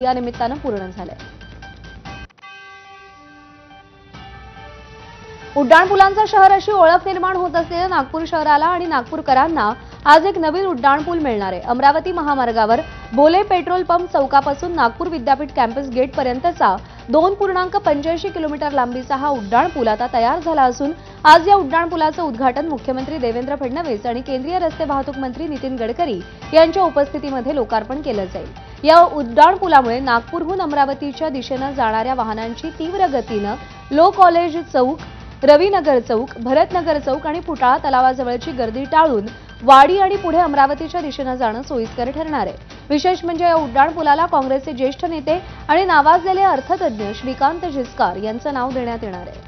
या निमित्तानं पूर्ण झाले। उड्डाणपुलांचा शहर अशी ओळख निर्माण होत असलेल्या नागपूर शहराला आणि नागपूरकरांना आज एक नवीन उड्डाणपूल मिळणार आहे। अमरावती महामार्गावर बोले पेट्रोल पंप चौकापासून नागपूर विद्यापीठ कॅम्पस गेट पर्यंतचा 2.85 किलोमीटर लांबीचा हा उड्डाणपूल आता तयार झाला असून आज या उड्डाणपुलाचं उद्घाटन मुख्यमंत्री देवेंद्र फडणवीस आणि केंद्रीय रस्ते वाहतूक मंत्री नितीन गडकरी यांच्या उपस्थितीमध्ये लोकार्पण केलं जाईल। या उड्डाणपुलामुळे नागपूरहून अमरावतीच्या दिशेने जाणाऱ्या वाहनांची तीव्र गतीने लो कॉलेज चौक, रविनगर चौक, भरतनगर चौक आणि फुटाळा तलावाजवळची गर्दी टाळून वाडी आणि पुढे अमरावतीच्या दिशेने जाणं सोयीस्कर ठरणार आहे। विशेष म्हणजे या उड्डाणपुलाला काँग्रेसचे ज्येष्ठ नेते आणि नावाजलेले अर्थतज्ञ श्रीकांत जिचकार यांचं नाव देण्यात येणार आहे।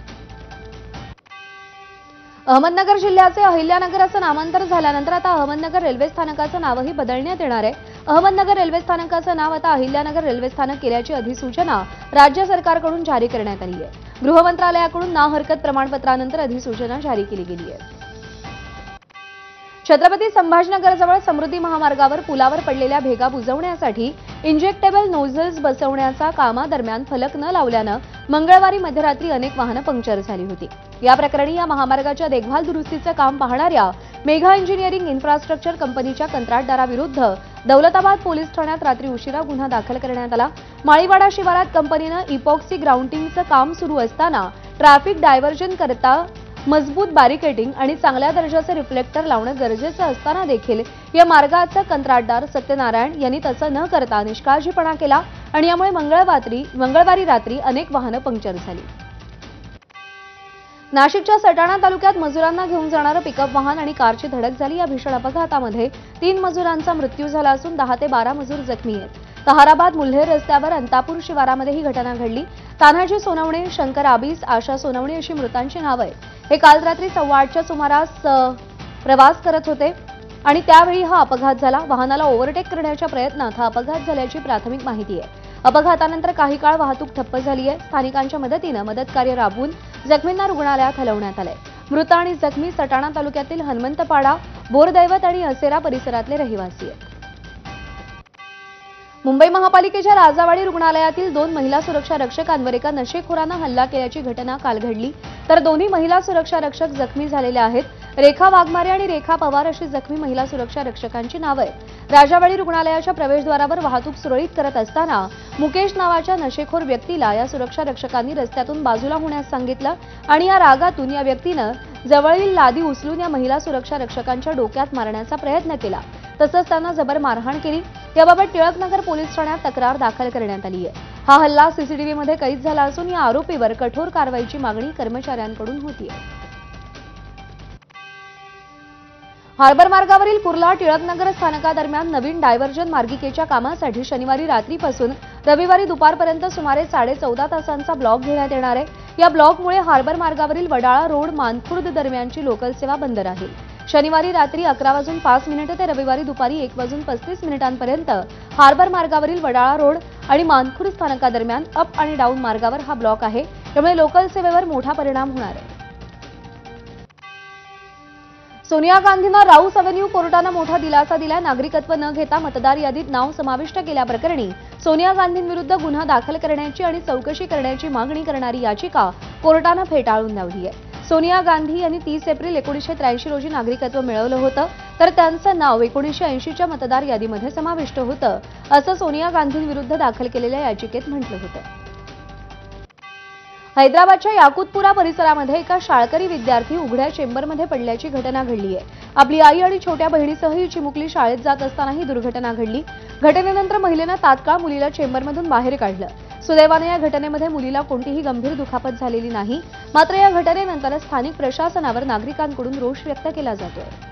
अहमदनगर जिल्ह्याचे अहिल्यानगर असं नामांतर झाल्यानंतर आता अहमदनगर रेल्वे स्थानकाचं नावही बदलण्यात येणार आहे। अहमदनगर रेल्वे स्थानकाचं नाव आता अहिल्यानगर रेल्वे स्थानक केल्याची अधिसूचना राज्य सरकारकडून जारी करण्यात आली आहे। गृह मंत्रालयाकडून ना हरकत प्रमाणपत्रानंतर अधिसूचना जारी केली गेली आहे। छत्रपती संभाजीनगरजवळ समृद्धी महामार्गावर पुलावर पडलेल्या भेगा बुजवण्यासाठी इंजेक्टेबल नोझल्स बसवण्याच्या कामादरम्यान फलक न लावल्यानं मंगळवारी मध्यरात्री अनेक वाहनं पंक्चर झाली होती। या प्रकरणी या महामार्गाच्या देखभाल दुरुस्तीचं काम पाहणाऱ्या मेघा इंजिनिअरिंग इन्फ्रास्ट्रक्चर कंपनीच्या कंत्राटदाराविरुद्ध दौलताबाद पोलीस ठाण्यात रात्री उशिरा गुन्हा दाखल करण्यात आला। माळीवाडा शिवारात कंपनीनं इपॉक्सी ग्राउंडिंगचं काम सुरू असताना ट्रॅफिक डायव्हर्जन करता मजबूत बॅरिकेडिंग आणि चांगल्या दर्जाचे रिफ्लेक्टर लावणं गरजेचं असताना देखील या मार्गाचा कंत्राटदार सत्यनारायण यांनी तसं न करता निष्काळजीपणा केला आणि यामुळे मंगळवारी रात्री अनेक वाहनं पंक्चर झाली। नाशिकच्या सटाणा तालुक्यात मजुरांना घेऊन जाणारं पिकअप वाहन आणि कारची धडक झाली। या भीषण अपघातामध्ये 3 मजुरांचा मृत्यू झाला असून 10 ते 12 मजूर जखमी आहेत। तहाराबाद मुल्हेर रस्त्यावर अंतापूर शिवारामध्ये ही घटना घडली। तान्हाजी सोनवणे, शंकर आबीस, आशा सोनवणे अशी मृतांची नावं आहेत। हे काल रात्री 8:15च्या सुमारास प्रवास करत होते आणि त्यावेळी हा अपघात झाला। वाहनाला ओव्हरटेक करण्याच्या प्रयत्नात हा अपघात झाल्याची प्राथमिक माहिती आहे। अपघातानंतर काही काळ वाहतूक ठप्प झाली आहे। स्थानिकांच्या मदतीने मदतकार्य राबवून जखमींना रुग्णालयात हलवण्यात आले। मृत आणि जखमी सटाणा तालुक्यातील हनुमंतपाडा, बोरदैवत आणि असेरा परिसरातले रहिवासी आहेत। मुंबई महापालिकेच्या राजावाडी रुग्णालयातील 2 महिला सुरक्षा रक्षकांवर एका नशेखोरानं हल्ला केल्याची घटना काल घडली, तर दोन्ही महिला सुरक्षा रक्षक जखमी झालेल्या आहेत। रेखा वाघमारे आणि रेखा पवार अशी जखमी महिला सुरक्षा रक्षकांची नावं आहेत। राजावाडी रुग्णालयाच्या प्रवेशद्वारावर वाहतूक सुरळीत करत असताना मुकेश नावाच्या नशेखोर व्यक्तीला या सुरक्षा रक्षकांनी रस्त्यातून बाजूला होण्यास सांगितलं आणि या रागातून या व्यक्तीनं जवळील लादी उचलून या महिला सुरक्षा रक्षकांच्या डोक्यात मारण्याचा प्रयत्न केला। तसंच त्यांना जबर मारहाण केली। याबाबत टिळकनगर पोलीस ठाण्यात तक्रार दाखल करण्यात आली आहे। हा हल्ला सीसीटीव्हीमध्ये कैद झाला असून या आरोपीवर कठोर कारवाईची मागणी कर्मचाऱ्यांकडून होतीये। हार्बर मार्गावरील कुर्ला टिळकनगर स्थानकादरम्यान नवीन डायव्हर्जन मार्गिकेच्या कामासाठी शनिवारी रात्रीपासून रविवारी दुपारपर्यंत सुमारे 14.5 तासांचा ब्लॉक घेण्यात येणार आहे। या ब्लॉकमुळे हार्बर मार्गावरील वडाळा रोड मानखुर्द दरम्यानची लोकल सेवा बंद राहील। शनिवारी रात्री 11:05 ते रविवारी दुपारी 1:35 हार्बर मार्गावरील वडाळा रोड आणि मानखुर्द स्थानकादरम्यान अप आणि डाऊन मार्गावर हा ब्लॉक आहे। त्यामुळे लोकल सेवेवर मोठा परिणाम होणार आहे। सोनिया गांधींना राऊस अव्हेन्यू कोर्टानं मोठा दिलासा दिलाय। नागरिकत्व न घेता मतदार यादीत नाव समाविष्ट केल्याप्रकरणी सोनिया गांधींविरुद्ध गुन्हा दाखल करण्याची आणि चौकशी करण्याची मागणी करणारी याचिका कोर्टानं फेटाळून लावली आहे। सोनिया गांधी यांनी 30 एप्रिल 1983 रोजी नागरिकत्व मिळवलं होतं, तर त्यांचं नाव 1980च्या मतदार यादीमध्ये समाविष्ट होतं, असं सोनिया गांधींविरुद्ध दाखल केलेल्या याचिकेत म्हटलं होतं। हैदराबादच्या याकुतपुरा परिसरामध्ये एका शाळकरी विद्यार्थी उघड्या चेंबरमध्ये पडल्याची घटना घडली आहे। आपली आई आणि छोट्या बहिणीसह ही चिमुकली शाळेत जात असताना ही दुर्घटना घडली। घटनेनंतर महिलेनं तात्काळ मुलीला चेंबरमधून बाहेर काढलं। सुदैवाने या घटनेमध्ये मुलीला कोणतीही गंभीर दुखापत झालेली नाही। मात्र या घटनेनंतर स्थानिक प्रशासनावर नागरिकांकडून रोष व्यक्त केला जातोय।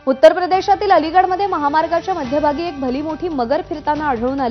उत्तर प्रदेशातील अलीगडमध्ये महामार्गाच्या मध्यभागी एक भली मोठी मगर फिरताना आढळून आली।